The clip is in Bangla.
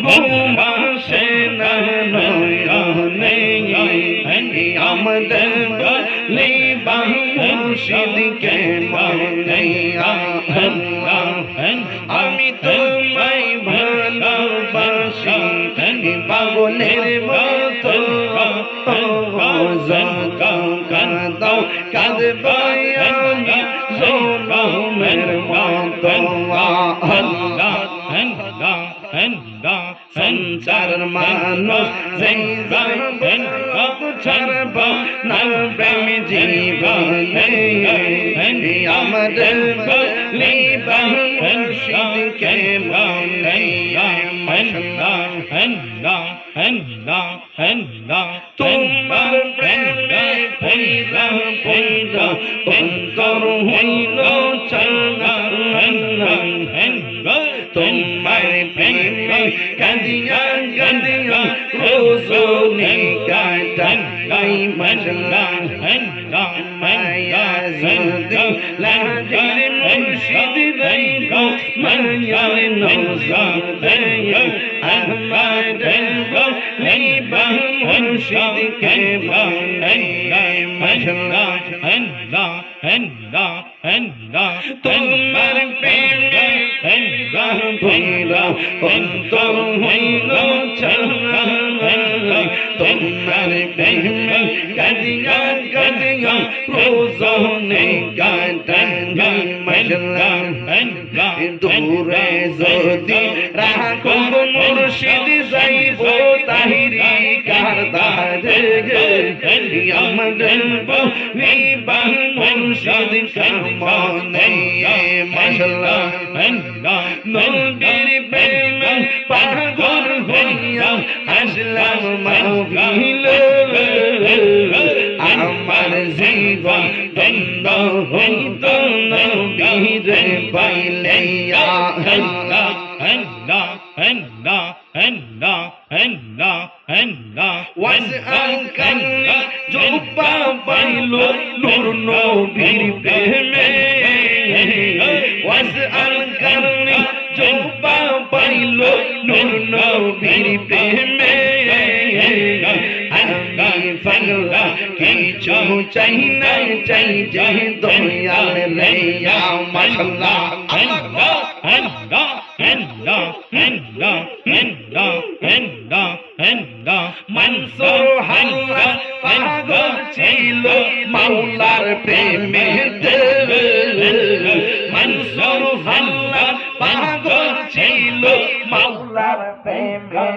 ঘুম আসে না নয়নে আমাদের বলি মুর্শিদকে মনে আল্লাহ আমি তোমায় ভালোবাসি পাগলের মতো কাঁদাও কাঁদবো আমি জনমের মতো আল্লাহ সংসার মানুষ যেই জানবেন ছাড়ব না প্রেম জীবনে আমাদের বলি মুর্শিদকে মনে তোমার প্রেমে পয়দা পয়দা অন্তর হইল চাঙ্গা তোমার প্রেমে কাঁদিয়া কাঁদিয়া রোজনে কাটাই মজলা মায়া যদি লাজির মুর্শিদ রইগো মায়ার নৌজাদে আহমদ বলি মুর্শিদকে মনে মজলা তোমার প্রেমে অন্তর হইল চাঙ্গা তোমার প্রেমে কাঁদিয়া কাঁদিয়া রোজনে কাটাই মজলা দূরে যদি রাখো মুর্শিদ যাইব তাহিরি কারদারে আমাদের বলি মুর্শিদকে মনে মজলা নবীর প্রেমে পাগল হইয়া আসলাম মাহফিল আমার জীবন ধন্য হইত নবীর পাইলে আল্লাহ ওয়াজআলকাল্লা জুব্বা পাইলো নূর নবীর প্রেমে ওয়াজআলকাল্লা জুব্বা পাইলো নূর নবীর প্রেমে আমি পাগলা কিছু চাই না চাই যে দয়াল রে মাশাআল্লাহ মনসুর হাল্লা পাগল ছিল মাওলার প্রেমে মনসুর হাল্লা পাগল ছিল মাওলার প্রেমে